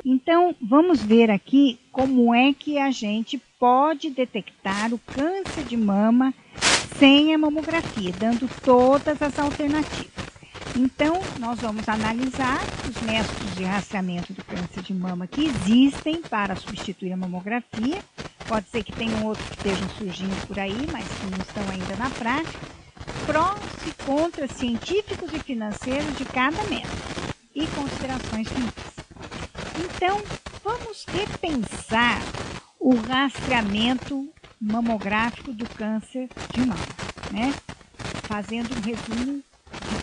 Então, vamos ver aqui como é que a gente pode detectar o câncer de mama sem a mamografia, dando todas as alternativas. Então, nós vamos analisar os métodos de rastreamento do câncer de mama que existem para substituir a mamografia. Pode ser que tenham outros que estejam surgindo por aí, mas que não estão ainda na prática. Prós e contras científicos e financeiros de cada método e considerações finais. Então, vamos repensar o rastreamento mamográfico do câncer de mama, né? Fazendo um resumo de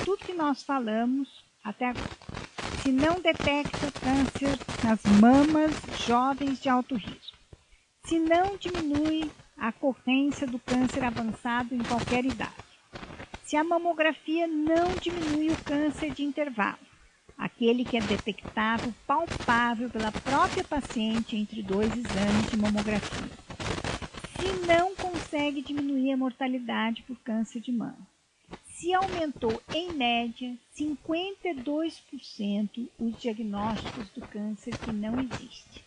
tudo que nós falamos até agora. Se não detecta câncer nas mamas jovens de alto risco, se não diminui a ocorrência do câncer avançado em qualquer idade, se a mamografia não diminui o câncer de intervalo, aquele que é detectável, palpável pela própria paciente entre 2 exames de mamografia, se não consegue diminuir a mortalidade por câncer de mama, se aumentou em média 52% os diagnósticos do câncer que não existe.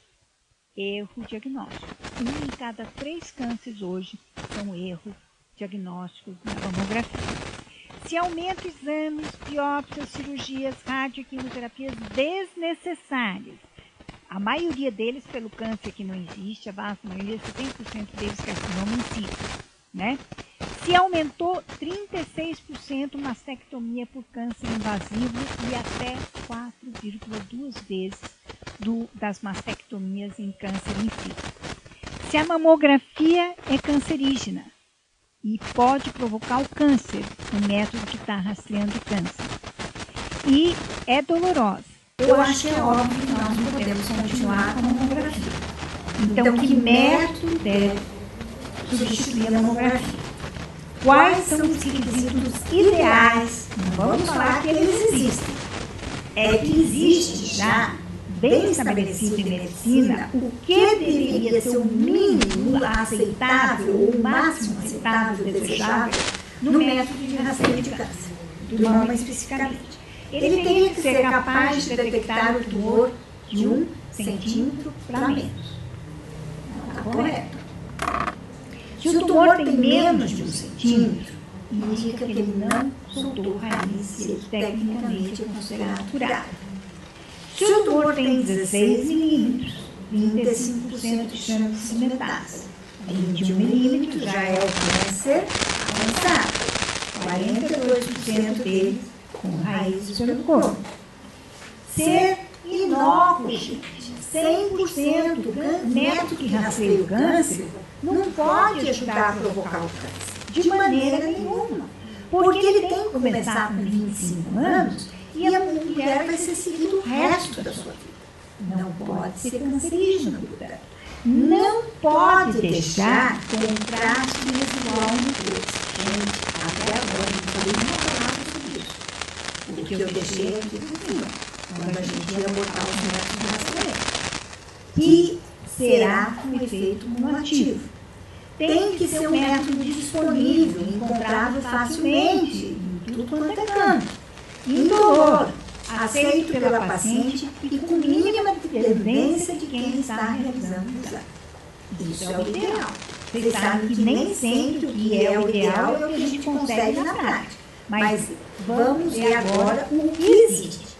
Erro diagnóstico. 1 em cada 3 cânceres hoje são erros diagnósticos na mamografia. Se aumenta exames, biópsias, cirurgias, radioquimioterapias desnecessárias, a maioria deles pelo câncer que não existe, a vasta maioria, 70% deles carcinoma in situ, né? Se aumentou 36% mastectomia por câncer invasivo e até 4,2 vezes das mastectomias em câncer in situ. Se a mamografia é cancerígena e pode provocar o câncer, o método que está rastreando o câncer, e é dolorosa, eu acho que é óbvio que nós não podemos continuar com a mamografia. Então, que método deve substituir a mamografia? Quais são os requisitos ideais? Não vamos falar que eles existem. É que existe já, bem estabelecido em medicina, o que deveria ser o mínimo aceitável ou o máximo aceitável, desejável, no método de rastreio de câncer, do mama especificamente. Ele teria que ser capaz de detectar o tumor de 1 centímetro para menos. Está correto. Se o tumor tem menos de 1 centímetro, indica que ele não soltou raiz e ele tecnicamente é considerado curado. Se o tumor tem 16 milímetros, 35% de chance de metástase. 21 milímetros já é o câncer avançado. 42% deles com raízes pelo corpo. Ser inócuo, 100%, o método que rastreia o câncer não pode ajudar a provocar o câncer, de maneira nenhuma, porque ele tem que começar com 25 anos e a mulher vai ser seguida o resto da sua vida. Não pode ser cancerígeno, portanto. Não pode deixar contraste visual no rosto. Gente, até agora não falei uma palavra sobre isso, porque eu deixei aqui no fim, quando a gente ia botar os métodos de rastreamento, que será com efeito cumulativo. Tem que ser um método disponível, encontrável facilmente, em tudo quanto é canto, indolor, aceito pela paciente e com mínima dependência de quem está realizando o exame. Isso é o ideal. Vocês sabem que nem sempre o que é o ideal é o que a gente consegue na prática. Mas vamos ver agora o que existe.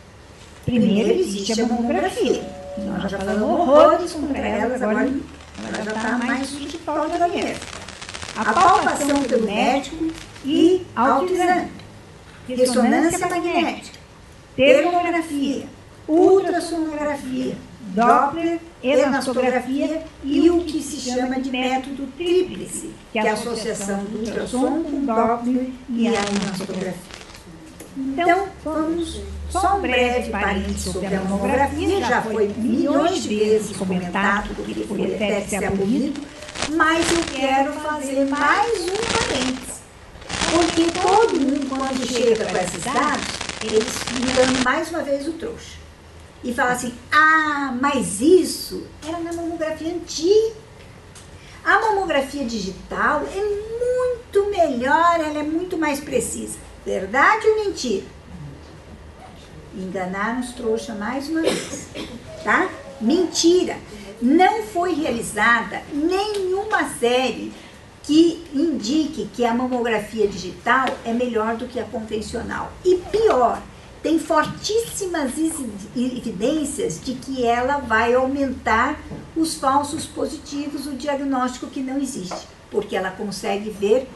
Primeiro existe a mamografia. Nós já falamos horrores contra elas, agora ela já está mais de pau de galinheiro. A palpação pelo médico e autoexame, ressonância magnética, termografia, ultrassonografia, Doppler, elastografia e o que se chama de método tríplice, que é a associação do ultrassom com Doppler e a elastografia. Então, vamos só um breve parênteses sobre a mamografia, já foi milhões de vezes comentado que poderia até ser abolido, mas eu quero fazer mais um parênteses, porque todo mundo, quando chega com esses dados, eles ficam mais uma vez o trouxa. E fala assim, ah, mas isso era na mamografia antiga. A mamografia digital é muito melhor, ela é muito mais precisa. Verdade ou mentira? Enganaram os trouxas mais uma vez, tá? Mentira! Não foi realizada nenhuma série que indique que a mamografia digital é melhor do que a convencional. E pior, tem fortíssimas evidências de que ela vai aumentar os falsos positivos, o diagnóstico que não existe, porque ela consegue ver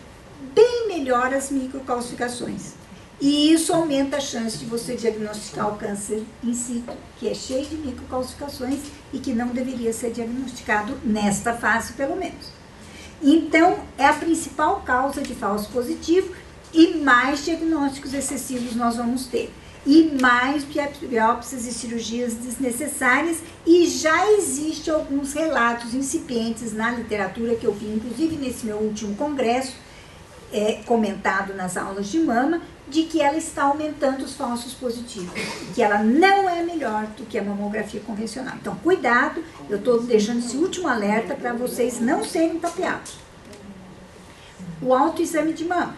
bem melhor as microcalcificações. E isso aumenta a chance de você diagnosticar o câncer in situ, que é cheio de microcalcificações e que não deveria ser diagnosticado nesta fase, pelo menos. Então, é a principal causa de falso positivo e mais diagnósticos excessivos nós vamos ter. E mais biópsias e cirurgias desnecessárias, e já existe alguns relatos incipientes na literatura que eu vi, inclusive nesse meu último congresso, comentado nas aulas de mama, de que ela está aumentando os falsos positivos, que ela não é melhor do que a mamografia convencional. Então, cuidado, eu estou deixando esse último alerta para vocês não serem tapeados. O autoexame de mama.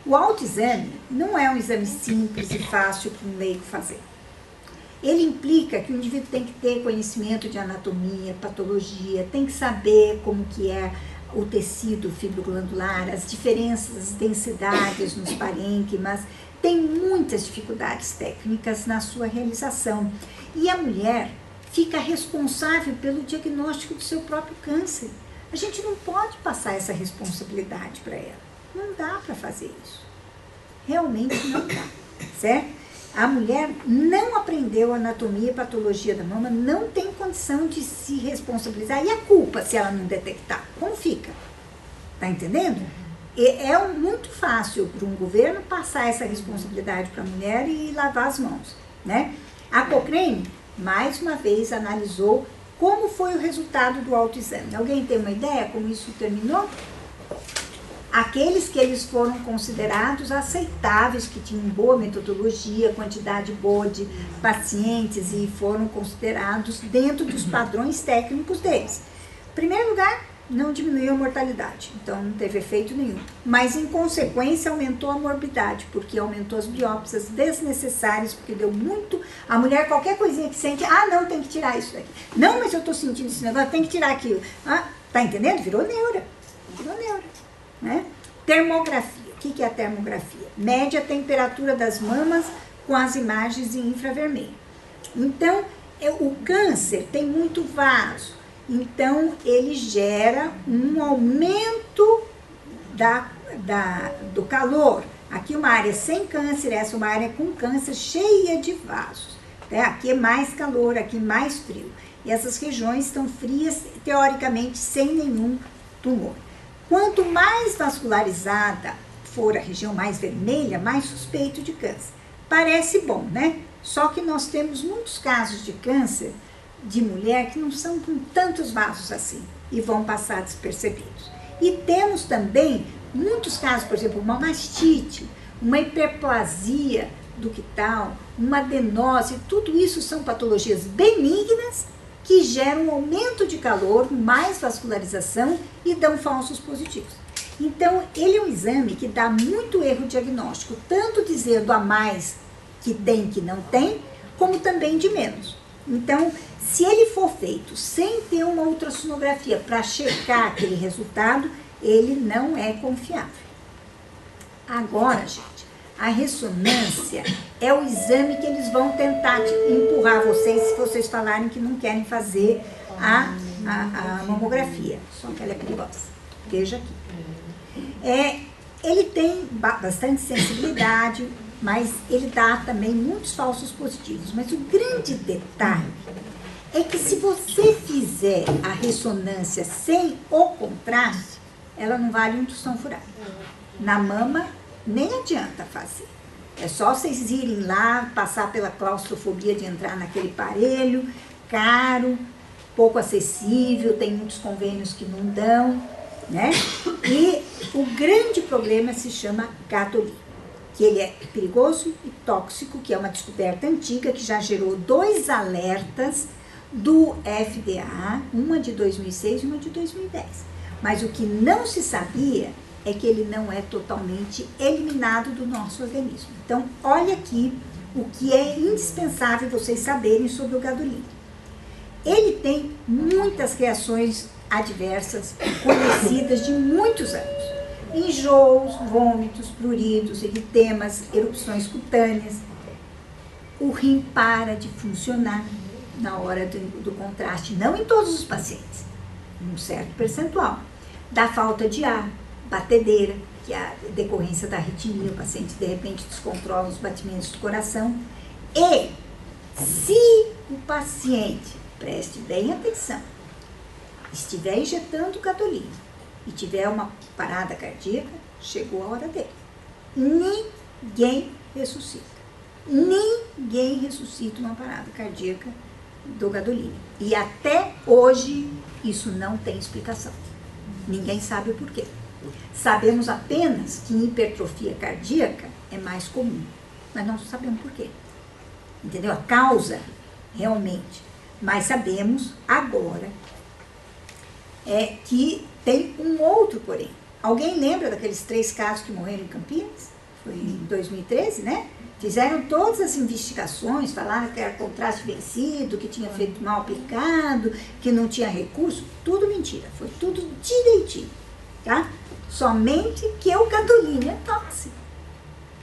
O autoexame não é um exame simples e fácil para um leigo fazer. Ele implica que o indivíduo tem que ter conhecimento de anatomia, patologia, tem que saber como que é o tecido fibroglandular, as diferenças, as densidades nos parênquimas, tem muitas dificuldades técnicas na sua realização. E a mulher fica responsável pelo diagnóstico do seu próprio câncer. A gente não pode passar essa responsabilidade para ela. Não dá para fazer isso. Realmente não dá, certo? A mulher não aprendeu anatomia e patologia da mama, não tem condição de se responsabilizar. E a culpa se ela não detectar? Como fica? Tá entendendo? É muito fácil para um governo passar essa responsabilidade para a mulher e lavar as mãos, né? A Cochrane, mais uma vez, analisou como foi o resultado do autoexame. Alguém tem uma ideia como isso terminou? Aqueles que eles foram considerados aceitáveis, que tinham boa metodologia, quantidade boa de pacientes e foram considerados dentro dos padrões técnicos deles. Em primeiro lugar, não diminuiu a mortalidade, então não teve efeito nenhum. Mas, em consequência, aumentou a morbidade, porque aumentou as biópsias desnecessárias, porque deu muito... A mulher, qualquer coisinha que sente, não, tem que tirar isso daqui. Não, mas eu estou sentindo esse negócio, tem que tirar aquilo. Tá entendendo? Virou neura. Né? Termografia. O que é a termografia? Mede a temperatura das mamas com as imagens em infravermelho. Então, o câncer tem muito vaso. Então, ele gera um aumento do calor. Aqui uma área sem câncer, essa é uma área com câncer cheia de vasos. Né? Aqui é mais calor, aqui mais frio. E essas regiões estão frias, teoricamente, sem nenhum tumor. Quanto mais vascularizada for a região mais vermelha, mais suspeito de câncer. Parece bom, né? Só que nós temos muitos casos de câncer de mulher que não são com tantos vasos assim e vão passar despercebidos. E temos também muitos casos, por exemplo, uma mastite, uma hiperplasia ductal, uma adenose, tudo isso são patologias benignas que geram um aumento de calor, mais vascularização e dão falsos positivos. Então, ele é um exame que dá muito erro diagnóstico, tanto dizendo a mais que tem, que não tem, como também de menos. Então, se ele for feito sem ter uma ultrassonografia para checar aquele resultado, ele não é confiável. Agora, gente, a ressonância é o exame que eles vão tentar empurrar vocês se vocês falarem que não querem fazer a mamografia. Só que ela é perigosa. Veja aqui. Ele tem bastante sensibilidade, mas ele dá também muitos falsos positivos. Mas o grande detalhe é que se você fizer a ressonância sem o contraste, ela não vale um tostão furado. Na mama, nem adianta fazer. É só vocês irem lá, passar pela claustrofobia de entrar naquele aparelho, caro, pouco acessível, tem muitos convênios que não dão, né? E o grande problema se chama gato-li, que ele é perigoso e tóxico, que é uma descoberta antiga, que já gerou 2 alertas do FDA, uma de 2006 e uma de 2010. Mas o que não se sabia é que ele não é totalmente eliminado do nosso organismo. Então, olha aqui o que é indispensável vocês saberem sobre o gadolínio. Ele tem muitas reações adversas conhecidas de muitos anos. Enjoos, vômitos, pruridos, eritemas, erupções cutâneas. O rim para de funcionar na hora do contraste, não em todos os pacientes, um certo percentual. Da falta de ar, batedeira, que é a decorrência da arritmia, o paciente de repente descontrola os batimentos do coração. E se o paciente, preste bem atenção, estiver injetando gadolínio e tiver uma parada cardíaca, chegou a hora dele. Ninguém ressuscita. Ninguém ressuscita uma parada cardíaca do gadolínio. E até hoje isso não tem explicação. Ninguém sabe o porquê. Sabemos apenas que hipertrofia cardíaca é mais comum, mas não sabemos porquê. Entendeu? A causa, realmente. Mas sabemos agora que tem um outro porém. Alguém lembra daqueles 3 casos que morreram em Campinas? Foi em 2013, né? Fizeram todas as investigações, falaram que era contraste vencido, que tinha feito mal aplicado, que não tinha recurso. Tudo mentira, foi tudo direitinho, tá? Somente que o gadolínio é tóxico.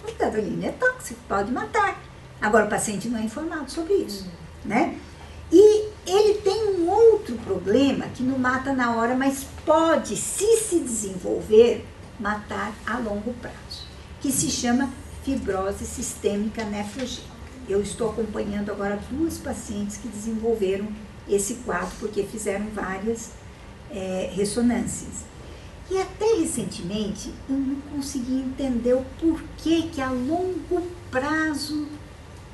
O gadolínio é tóxico, pode matar. Agora o paciente não é informado sobre isso, né? E ele tem um outro problema que não mata na hora, mas pode, se desenvolver, matar a longo prazo, que se chama fibrose sistêmica nefrogênica. Eu estou acompanhando agora 2 pacientes que desenvolveram esse quadro, porque fizeram várias ressonâncias. E até recentemente, eu não consegui entender o porquê que a longo prazo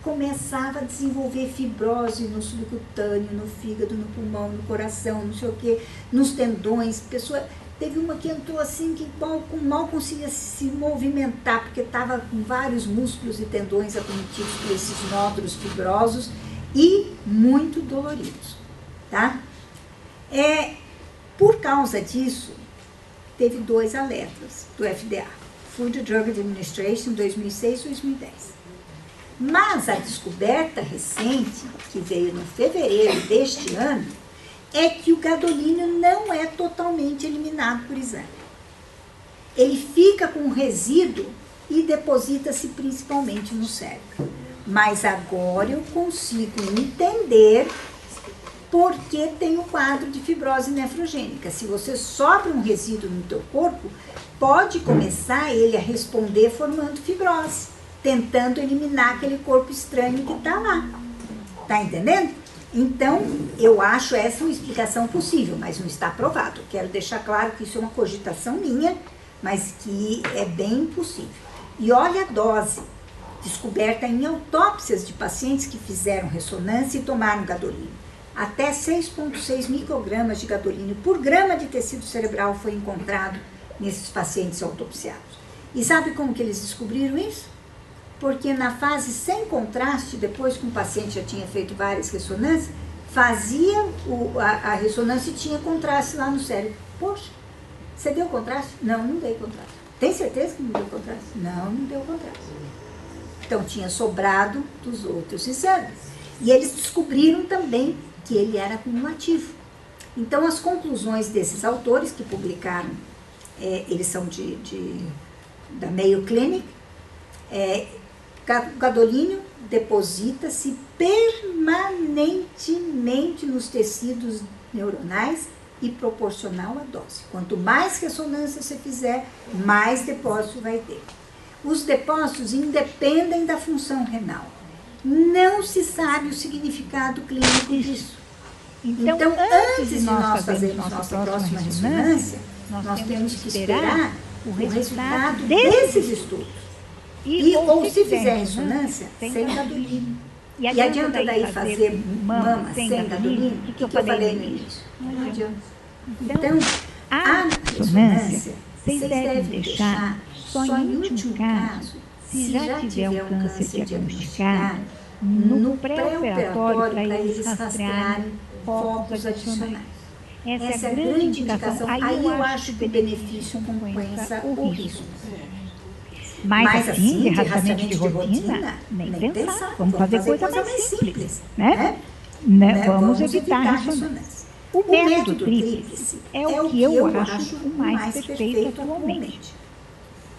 começava a desenvolver fibrose no subcutâneo, no fígado, no pulmão, no coração, não sei o quê, nos tendões. Pessoa, teve uma que entrou assim, que mal conseguia se movimentar, porque estava com vários músculos e tendões acometidos por esses nódulos fibrosos e muito doloridos, tá? Por causa disso, teve 2 alertas do FDA, Food and Drug Administration, 2006 e 2010. Mas a descoberta recente, que veio no fevereiro deste ano, é que o gadolínio não é totalmente eliminado por exame. Ele fica com resíduo e deposita-se principalmente no cérebro. Mas agora eu consigo entender por que tem o quadro de fibrose nefrogênica. Se você sobra um resíduo no teu corpo, pode começar ele a responder formando fibrose, tentando eliminar aquele corpo estranho que está lá. Tá entendendo? Então, eu acho essa uma explicação possível, mas não está provado. Quero deixar claro que isso é uma cogitação minha, mas que é bem possível. E olha a dose, descoberta em autópsias de pacientes que fizeram ressonância e tomaram gadolínio. Até 6,6 microgramas de gadolínio por grama de tecido cerebral foi encontrado nesses pacientes autopsiados. E sabe como que eles descobriram isso? Porque na fase sem contraste, depois que o paciente já tinha feito várias ressonâncias, fazia a ressonância e tinha contraste lá no cérebro. Poxa, você deu contraste? Não, não dei contraste. Tem certeza que não deu contraste? Não, não deu contraste. Então tinha sobrado dos outros exames. E eles descobriram também que ele era cumulativo. Então as conclusões desses autores que publicaram, eles são da Mayo Clinic, o gadolínio deposita-se permanentemente nos tecidos neuronais e proporcional à dose. Quanto mais ressonância você fizer, mais depósito vai ter. Os depósitos independem da função renal. Não se sabe o significado clínico disso. Então antes de nós fazermos nossa próxima ressonância, nós temos que esperar o resultado desses estudos. Ou se fizer ressonância, sem gadolínio. E adianta daí fazer mama sem gadolínio? O que eu falei no início? Não adianta. Então, a ressonância, vocês devem deixar só em último caso, se já tiver um câncer diagnosticado, no pré-operatório para eles rastrearem focos adicionais. Essa é a grande indicação. Aí eu acho que o benefício compensa o risco. Mas assim, de rastreamento de rotina, nem pensar. Vamos fazer coisa mais simples, né? Vamos evitar a ressonância. O método tríplice é o que eu acho o mais perfeito atualmente,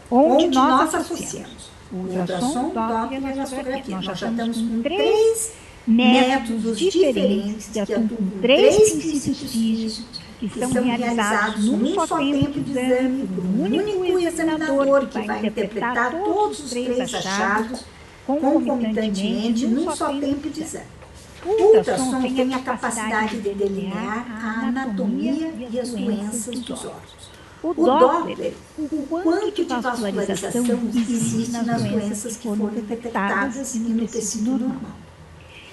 onde nós associamos o ultrassom, Doppler e a elastografia. Nós já estamos com 3 métodos diferentes que atuam com 3 princípios físicos que são realizados num só tempo de exame por um único examinador que vai interpretar todos os 3 achados concomitantemente num só tempo de exame. O ultrassom tem a capacidade de delinear a anatomia e as doenças dos órgãos. O Doppler, o quanto de vascularização existe nas doenças que foram detectadas no tecido normal.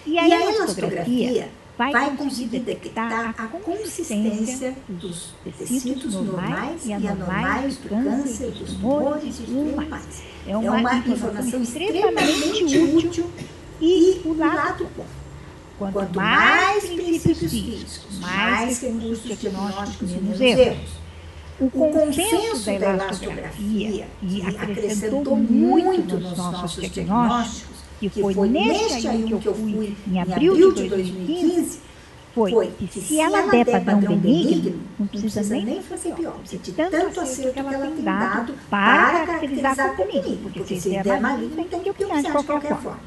E a elastografia vai conseguir detectar a consistência dos tecidos normais e anormais do câncer, dos tumores e tudo mais. É uma informação extremamente útil e o lado bom. Quanto mais princípios físicos, mais recursos diagnósticos, menos erros. O consenso da elastografia, que acrescentou muito nos nossos diagnósticos, que foi neste aí que eu fui em abril de 2015, foi que se ela der padrão benigno, não precisa nem fazer biópsia, de tanto acerto que ela tem dado para caracterizar como benigno, porque se der maligno, tem que opinar de qualquer forma.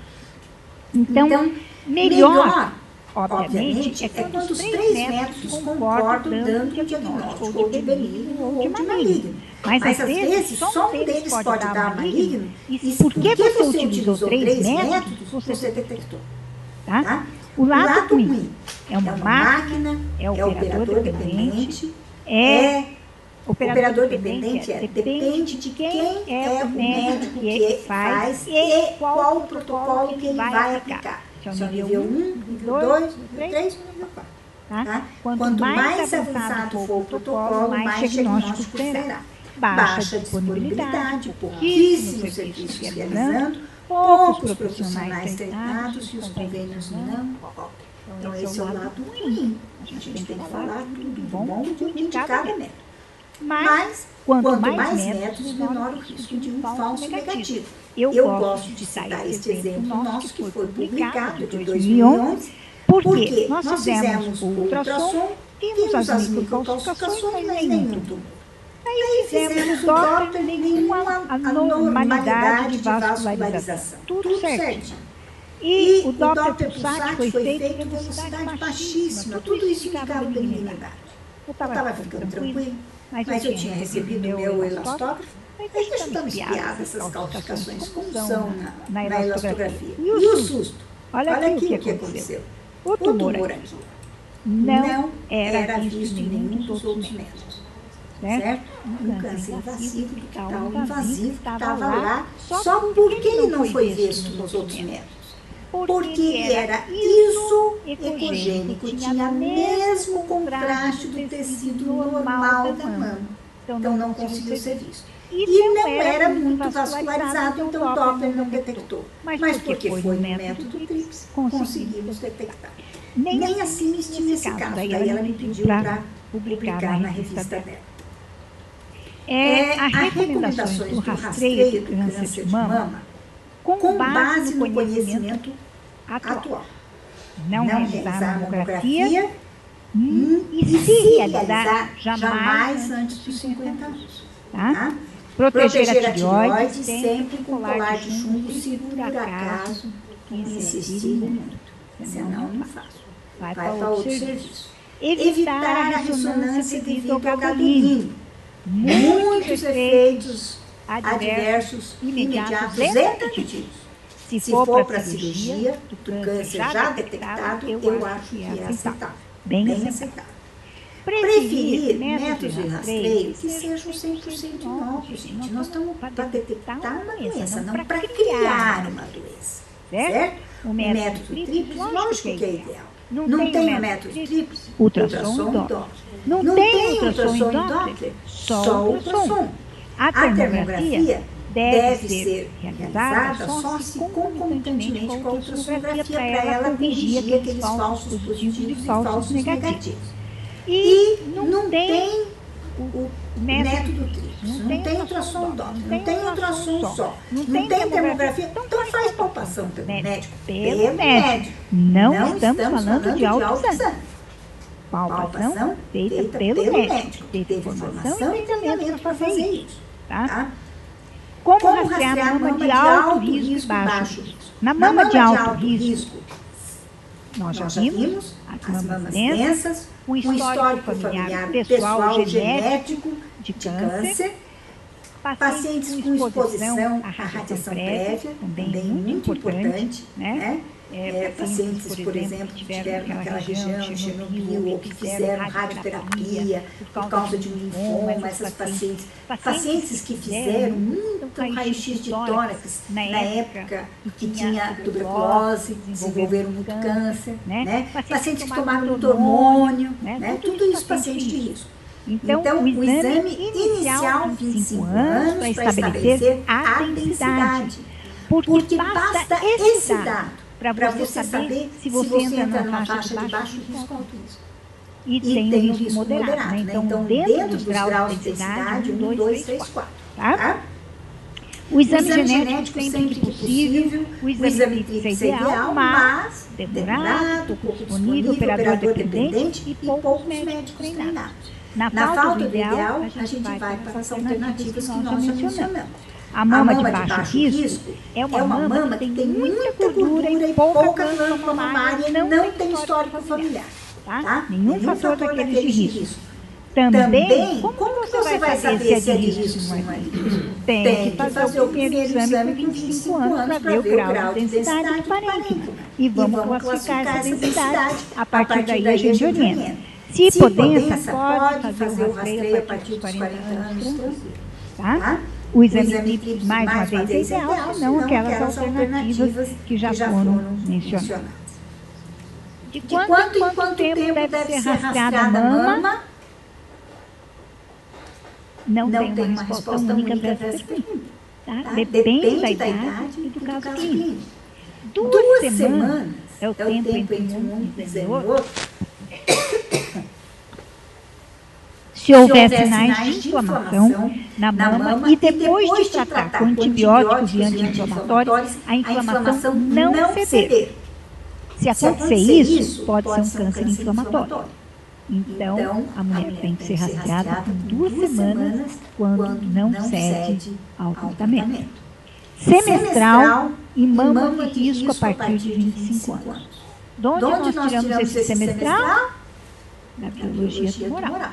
Então, melhor, obviamente, é quando os 3 métodos concordam dando o diagnóstico ou de benigno ou de maligno. Mas às vezes, só um deles pode dar maligno, e porque você utilizou 3 métodos, você detectou. Tá? O lado ruim é uma máquina, é operador dependente, operador dependente depende de quem é o médico que faz e qual o protocolo que ele vai aplicar. Se é o nível 1, nível 2, nível 3 ou nível 4. Tá? Quanto mais avançado for o protocolo, mais diagnóstico será. Baixa disponibilidade, pouquíssimos serviços realizando, poucos profissionais treinados e os convênios não cobrem. Então, esse é o lado ruim. A gente tem que falar tudo bom de cada método. Mas, quanto mais métodos, menor o risco de um falso negativo. Eu gosto de citar este exemplo nosso, que foi publicado em 2011, porque nós fizemos o ultrassom, vimos as microcalcificações, mas nenhum tumor. Aí fizemos o Doppler, nenhuma anormalidade de vascularização. Tudo certinho. E o Doppler pulsat foi feito em velocidade baixíssima. Tudo isso indicava benignidade. Eu estava ficando tranquilo, mas eu tinha recebido o meu elastógrafo. Aí deixa eu dar espiada essas calcificações como são na elastografia. E o susto? Olha aqui o que aconteceu. O tumor aqui não era visto em nenhum dos outros métodos. Certo? Um câncer invasivo ductal invasivo estava lá, só porque ele não foi visto nos outros métodos. Porque ele era isoecogênico, tinha mesmo contraste do tecido normal da mama. Então não conseguiu ser visto. E não era muito vascularizado, então o Doppler não detectou. Mas porque foi no método tríplice, conseguimos detectar. Nem assim nesse caso. Daí ela me pediu para publicar na revista dela. As recomendações do rastreio do câncer de mama com base no conhecimento atual. Não realizar mamografia e se realizar jamais antes dos 50 anos. Tá? Proteger a tireoide sempre com colar de chumbo se por acaso insistir muito. Senão não faço. Vai para outro serviço. Evitar a ressonância devido ao gadolínio. Muitos efeitos adversos imediatos e tentativos. Se for para a cirurgia do câncer já detectado, eu acho que é aceitável. Bem aceitável. Preferir métodos de rastreio que sejam 100% novos, gente. Nós estamos para detectar uma doença, não para criar uma doença. Certo? O método tríplice, lógico que é ideal. Não tem o método tríplice, ultrassom e Doppler. Não tem ultrassom e Doppler, só ultrassom. A termografia deve ser realizada só se concomitantemente com a ultrassonografia para ela corrigir aqueles falsos positivos e falsos negativos. E não tem o método tríplice. não tem ultrassom DOPS, não tem ultrassom só, não tem termografia, então faz palpação pelo médico. Pelo médico. Não estamos falando de autoexame. Palpação feita pelo médico. Teve formação e treinamento para fazer isso. Tá? Como rastrear a mama de alto risco e baixo risco? Na mama de alto risco, nós já vimos as mamas densas, um histórico familiar pessoal genético de câncer, pacientes com exposição à radiação prévia, também muito importante, né? Pacientes, por exemplo, que tiveram naquela região de Chernobyl ou que fizeram radioterapia por causa de um linfoma, essas pacientes que fizeram muito raio-x de tórax na época que tinha tuberculose, desenvolveram muito câncer, né? Pacientes que tomaram muito hormônio, né? Tudo isso pacientes de risco. Então, o exame inicial, 25 anos, para estabelecer a densidade. Porque basta esse dado para você saber se você entra na faixa de baixo risco ou alto risco. E tem o risco moderado. Né? Então, dentro dos graus de densidade, 1, 2, 3, 4. Tá? O exame genético sempre que possível, o exame é ideal, mas demorado, pouco disponível, operador dependente e poucos médicos treinados. Na falta do ideal, a gente vai para as alternativas que nós já mencionamos. A mama de baixo risco é uma mama que tem muita gordura e pouca glândula mamária e não tem histórico familiar. Tá? Nenhum fator daqueles de risco. Também, como você vai saber se é de risco ou não é de risco? Tem que fazer o primeiro exame com 25 anos para ver o grau de densidade do parênquima. E vamos classificar essa densidade. A partir daí a gente orienta. Se hipodensa, pode fazer o rastreio a partir dos 40 anos. Tá? O exame TRIPS, mais uma vez, é ideal, senão aquelas alternativas que já foram mencionadas. De quanto em quanto tempo deve ser rastreada a mama? Não tem uma resposta única dessa pergunta. Tá? Depende da idade e do caso clínico. 2 semanas é o tempo entre um exame e outro. Se houver sinais de inflamação na mama e depois de tratar com antibióticos e anti-inflamatórios, a inflamação não ceder. Se acontecer isso, pode ser um câncer inflamatório. Então, a mulher tem que ser rastreada por 2 semanas quando não cede ao tratamento. Semestral e mama de risco a partir de 25 anos. De onde nós tiramos esse semestral? Da biologia tumoral.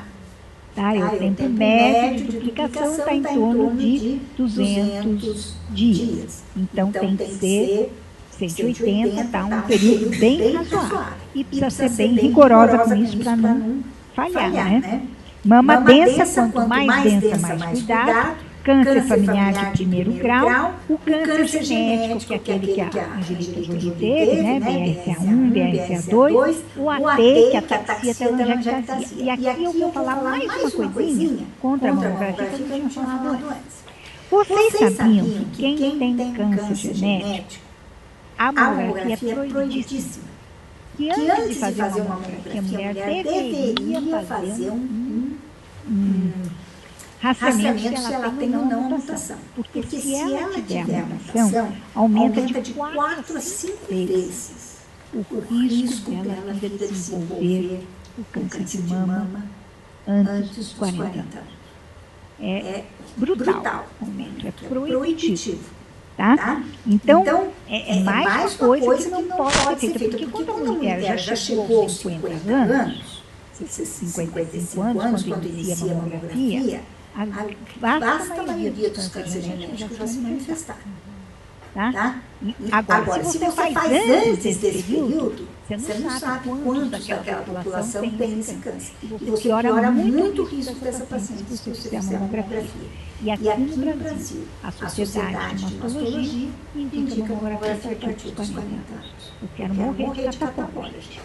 Tá? O tempo médio de duplicação está em torno de 200 dias. Então, tem que ser 180, tá? Um período bem razoável. E precisa ser bem rigorosa com isso para não falhar, né? Mama densa, quanto mais densa, mais cuidado. Câncer familiar de primeiro grau. O câncer genético, que é aquele que a Angelita Jolie teve, né? BRCA1, BRCA2. O AT, que é a ataxia telangiectasia. E aqui eu vou falar mais uma coisinha contra a mamografia que eu não tinha falado antes. Vocês sabiam que quem tem câncer genético, a mamografia é proibidíssima? Que antes de fazer uma mamografia, a mulher deveria fazer rastreamento se ela tem ou não a mutação. Porque se ela tiver a mutação, aumenta de 4 a 5 vezes o risco dela vir a desenvolver o câncer de mama antes dos 40 anos. É brutal o aumento, é proibitivo. Tá? Então, é mais uma coisa que não pode ser feita. Porque quando a mulher já chegou aos 50 anos, 55 anos, quando inicia a mamografia, a vasta maioria dos cânceres genéticos já se manifestaram. Tá? Agora, se você faz antes desse período, você não sabe quantos daquela população tem esse câncer. E você piora muito o risco dessa paciente se você fizer a mamografia. E aqui no Brasil, a Sociedade de Mastologia indica a mamografia a partir dos 40 anos. Eu quero morrer de catapora, gente.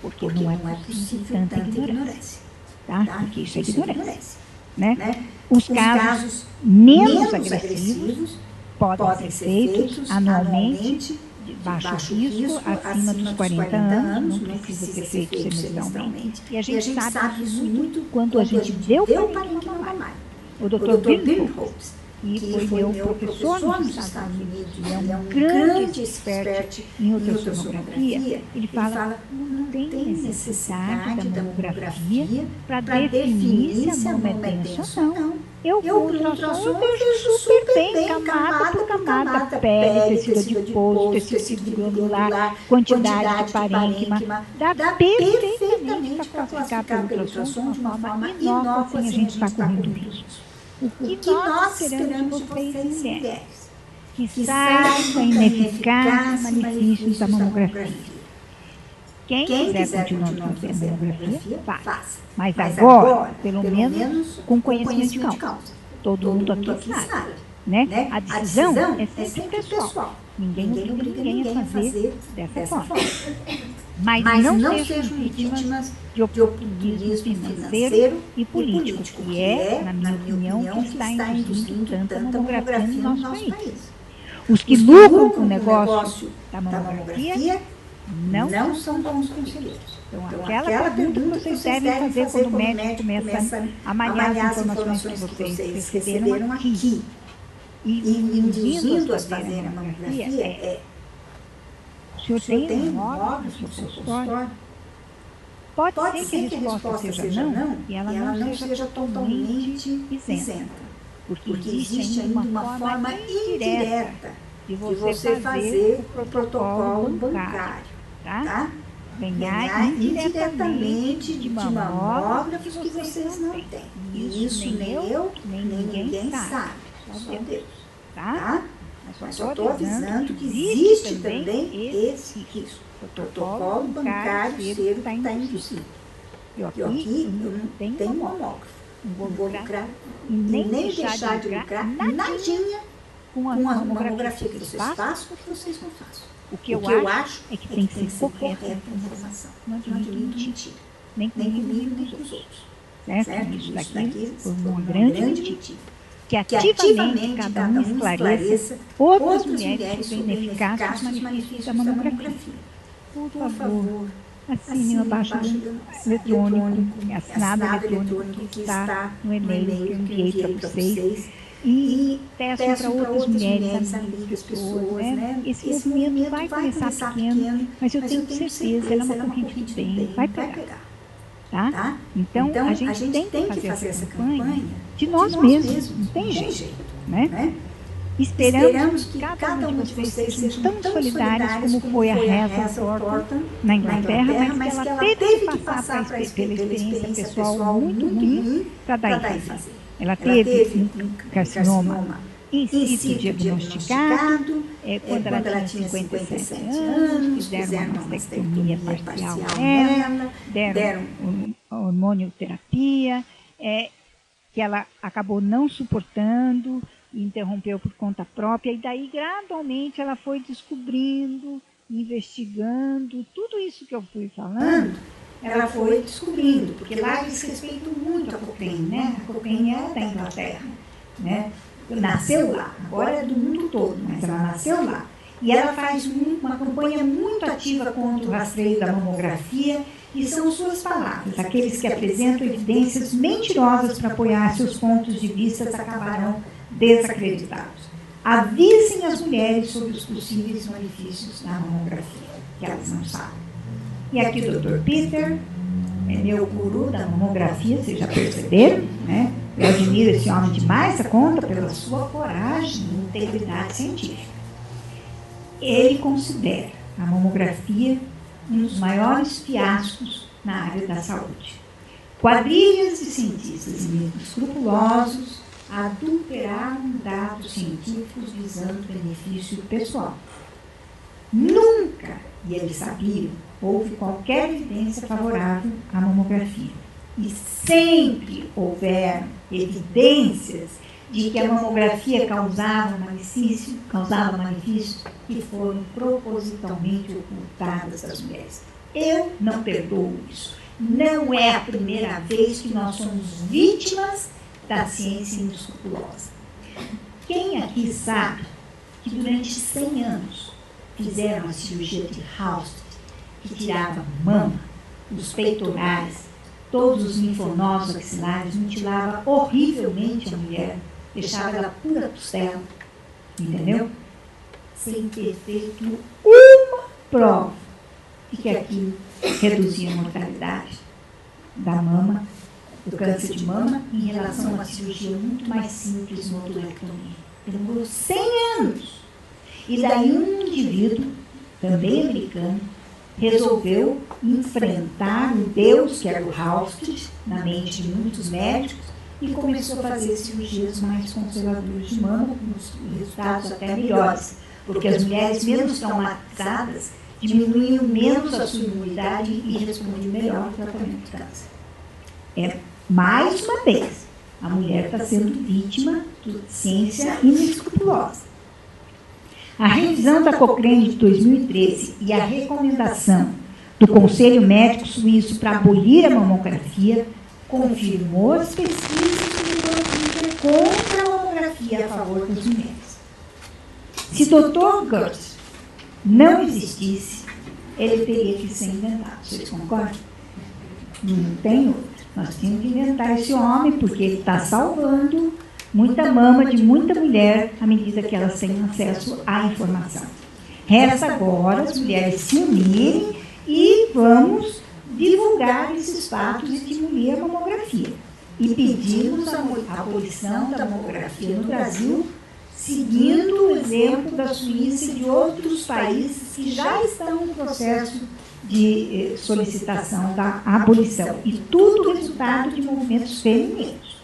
Porque não é possível tanta ignorância. Tá? Porque isso é ignorância. Né? Os casos menos agressivos podem ser feitos anualmente, de baixo risco, acima dos 40 anos, não precisa ser feito semestralmente. E a gente sabe isso muito quando a gente deu parênquima mamária. o Dr. Birnholz, que foi meu professor nos Estados Unidos, ele é um grande expert em ultrassonografia, ele fala não tem necessidade da mamografia para definir se a mama é densa ou não. Eu com ultrassom eu vejo super bem, camada por camada, pele, tecido adiposo, tecido glandular, quantidade de parênquima, dá perfeitamente para classificar pelo ultrassom de uma forma inócua sem a gente estar correndo risco. O que nós esperamos de vocês, mulheres, que saibam a ineficácia e malefícios da mamografia. Quem quiser continuar fazendo mamografia, faça. Mas agora, pelo menos, com conhecimento de causa. Todo mundo aqui sabe. Né? A decisão é sempre pessoal. Ninguém obriga ninguém a fazer dessa forma. Mas não sejam vítimas de oportunismo financeiro e político, que é, na minha opinião, que está induzindo tanta mamografia no nosso país. Os que lucram com o negócio da mamografia não são bons conselheiros. Então, aquela pergunta que vocês devem fazer quando o médico começa a malhar as informações que vocês receberam aqui e induzindo a fazerem a mamografia é: o senhor tem um imóvel no seu consultório? Pode ser que a resposta seja não, e ela não seja totalmente isenta. Porque existe ainda uma forma indireta de você fazer o protocolo bancário, tá? Ganhar indiretamente de mamógrafos que vocês não têm. Isso nem eu, nem ninguém sabe. Só Deus, tá? Mas só estou avisando que existe também esse risco. O protocolo bancário cedo está induzido. Eu aqui não tenho mamógrafo. Não vou lucrar e nem deixar de lucrar nadinha com a mamografia que vocês façam ou que vocês não façam. O que eu acho é que tem que ser correta a informação. Não adianta mentir. Nem comigo, nem com os outros. Certo? Isso daqui foi uma grande mentira. Que ativamente cada um esclareça outras mulheres sobre a ineficácia dos malefícios da mamografia. Por favor, assine o abaixo eletrônico, assinado eletrônico que está no e-mail que eu enviei para vocês. E peçam para outras mulheres, amigas, pessoas, né? Esse movimento vai começar pequeno, mas eu tenho certeza, ela é uma corrente de bem, vai pegar. Tá? Então, a gente tem que fazer essa campanha de nós mesmos, não tem jeito, né? Esperamos que cada uma de vocês sejam tão solidárias como foi a Reza Thornton na Inglaterra, mas que ela teve que passar pela experiência pessoal muito ruim para daí fazer. Ela teve um carcinoma in situ diagnosticado, quando ela tinha 57 anos, fizeram uma mastectomia parcial nela, deram hormonioterapia, que ela acabou não suportando, interrompeu por conta própria, e daí gradualmente ela foi descobrindo, investigando, tudo isso que eu fui falando, ela foi descobrindo, porque lá eles respeitam muito a Cochrane, né? A Cochrane é da Inglaterra, né? Nasceu lá, agora é do mundo todo, mas ela nasceu lá. E ela faz uma campanha muito ativa contra o rastreio da mamografia, e são suas palavras: aqueles que apresentam evidências mentirosas para apoiar seus pontos de vista acabarão desacreditados. Avisem as mulheres sobre os possíveis malefícios da mamografia, que elas não sabem. E aqui o Dr. Peter é meu guru da mamografia, vocês já perceberam, né? Eu admiro esse homem demais a conta pela sua coragem e integridade científica. Ele considera a mamografia um dos maiores fiascos na área da saúde. Quadrilhas de cientistas escrupulosos adulteraram dados científicos visando benefício pessoal. Nunca, e eles sabiam, houve qualquer evidência favorável à mamografia. E sempre houveram evidências de que a mamografia causava malefícios que foram propositalmente ocultadas das mulheres. Eu não perdoo isso. Não é a primeira vez que nós somos vítimas da ciência inescrupulosa. Quem aqui sabe que durante 100 anos fizeram a cirurgia de Hausted, que tirava mama dos peitorais todos os linfonodos axilares, mutilava horrivelmente a mulher, deixava ela pura costela, entendeu? Sem ter feito uma prova de que aquilo reduzia a mortalidade da mama, do câncer de mama, em relação a uma cirurgia muito mais simples, nodulectomia. Demorou 100 anos. E daí um indivíduo, também americano, resolveu enfrentar um deus, que era o Halsted, na mente de muitos médicos, e começou a fazer cirurgias mais conservadoras de mama, com resultados até melhores, porque as mulheres menos traumatizadas diminuíam menos a sua imunidade e respondiam melhor ao tratamento de câncer. Mais uma vez, a mulher está sendo vítima de ciência inescrupulosa. A revisão da Cochrane de 2013 e a recomendação do Conselho Médico Suíço para abolir a mamografia confirmou as pesquisas contra a mamografia a favor das mulheres. Se Dr. Kurtz não existisse, ele teria que ser inventado. Vocês concordam? Não tem outro. Nós temos que inventar esse homem, porque ele está salvando muita mama de muita mulher à medida que elas têm acesso à informação. Resta agora as mulheres se unirem e vamos divulgar esses fatos e diminuir a mamografia. E pedimos a abolição da mamografia no Brasil, seguindo o exemplo da Suíça e de outros países que já estão no processo de solicitação da abolição. E tudo resultado de movimentos femininos.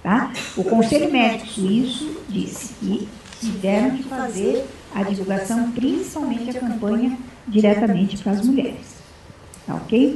Tá? O Conselho Médico Suíço disse que tiveram que fazer a divulgação, principalmente a campanha, diretamente para as mulheres. Tá ok?